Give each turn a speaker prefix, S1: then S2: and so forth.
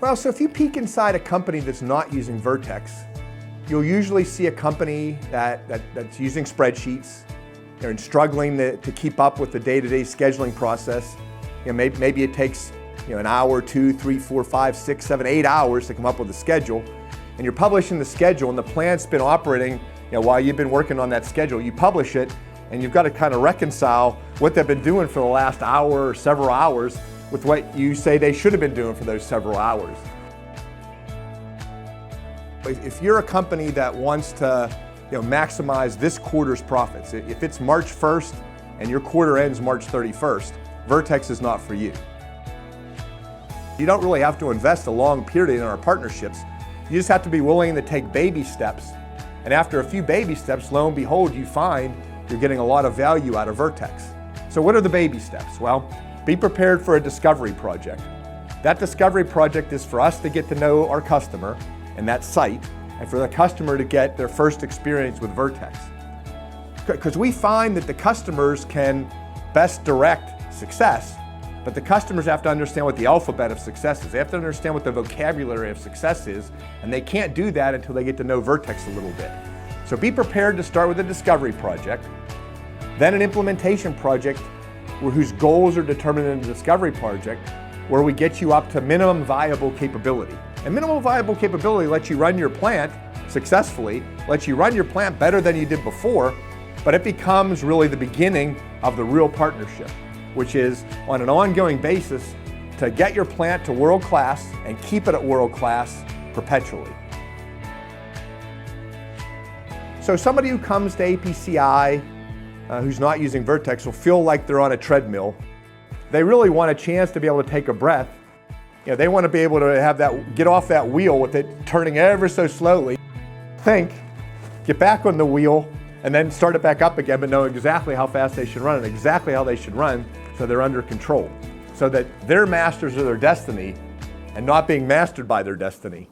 S1: Well, so if you peek inside a company that's not using VirtECS, you'll usually see a company that's using spreadsheets. They're struggling to keep up with the day-to-day scheduling process. Maybe it takes an hour, 2, 3, 4, 5, 6, 7, 8 hours to come up with a schedule. And you're publishing the schedule and the plant's been operating while you've been working on that schedule. You publish it and you've got to kind of reconcile what they've been doing for the last hour or several hours with what you say they should have been doing for those several hours. If you're a company that wants to maximize this quarter's profits, if it's March 1st and your quarter ends March 31st, VirtECS is not for you. You don't really have to invest a long period in our partnerships. You just have to be willing to take baby steps. And after a few baby steps, lo and behold, you find you're getting a lot of value out of VirtECS. So what are the baby steps? Well, be prepared for a discovery project. That discovery project is for us to get to know our customer and that site, and for the customer to get their first experience with VirtECS. Because we find that the customers can best direct success, but the customers have to understand what the alphabet of success is. They have to understand what the vocabulary of success is, and they can't do that until they get to know VirtECS a little bit. So be prepared to start with a discovery project, then an implementation project whose goals are determined in the discovery project, where we get you up to minimum viable capability. And minimum viable capability lets you run your plant successfully, lets you run your plant better than you did before, but it becomes really the beginning of the real partnership, which is on an ongoing basis to get your plant to world class and keep it at world class perpetually. So somebody who comes to APCI who's not using VirtECS will feel like they're on a treadmill. They really want a chance to be able to take a breath. They want to be able to get off that wheel with it turning ever so slowly. Think, get back on the wheel, and then start it back up again, but know exactly how fast they should run and exactly how they should run so they're under control, so that they're masters of their destiny and not being mastered by their destiny.